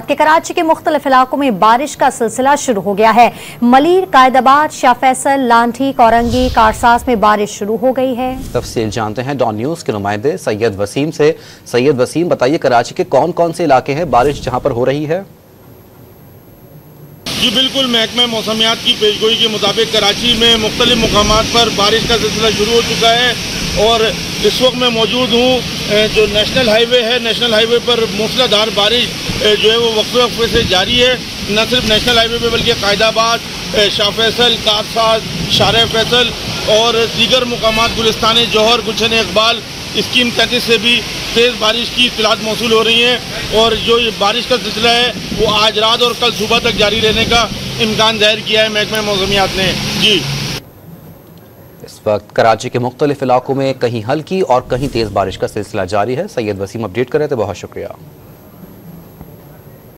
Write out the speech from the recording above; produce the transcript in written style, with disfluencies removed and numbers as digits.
कि कराची के मुख्तलिफ इलाकों में बारिश का सिलसिला शुरू हो गया है। मलीर, कायदाबाद, शाह फैसल, लांठी, कोरंगी, कारसास में बारिश शुरू हो गई है। तफसील जानते हैं डॉन न्यूज के नुमाइंदे सैयद वसीम से। सैयद वसीम, बताइए कराची के कौन कौन से इलाके हैं बारिश जहां पर हो रही है? जी बिल्कुल, महकमा मौसमियात की पेशगोई के मुताबिक कराची में मुख्तलिफ मुकामात पर बारिश का सिलसिला शुरू हो चुका है और इस वक्त मैं मौजूद हूँ जो नेशनल हाईवे है। नेशनल हाईवे पर मूसलाधार बारिश जो है वो वक्फे वक्फे से जारी है। न सिर्फ नेशनल हाईवे पे बल्कि कायदाबाद, शाह फैसल, कारसाज, शाह फैसल और दीगर मुकामात गुलिस्तान जौहर, गुलशन इकबाल, स्कीम 33 से भी तेज़ बारिश की इत्तलात मौसूल हो रही हैं और जो ये बारिश का सिलसिला है वो आज रात और कल सुबह तक जारी रहने का इम्कान ज़ाहिर किया है महकमा मौसमियात ने। जी, इस वक्त कराची के मुख्तलिफ इलाकों में कहीं हल्की और कहीं तेज़ बारिश का सिलसिला जारी है। सैयद वसीम अपडेट कर रहे थे, बहुत शुक्रिया।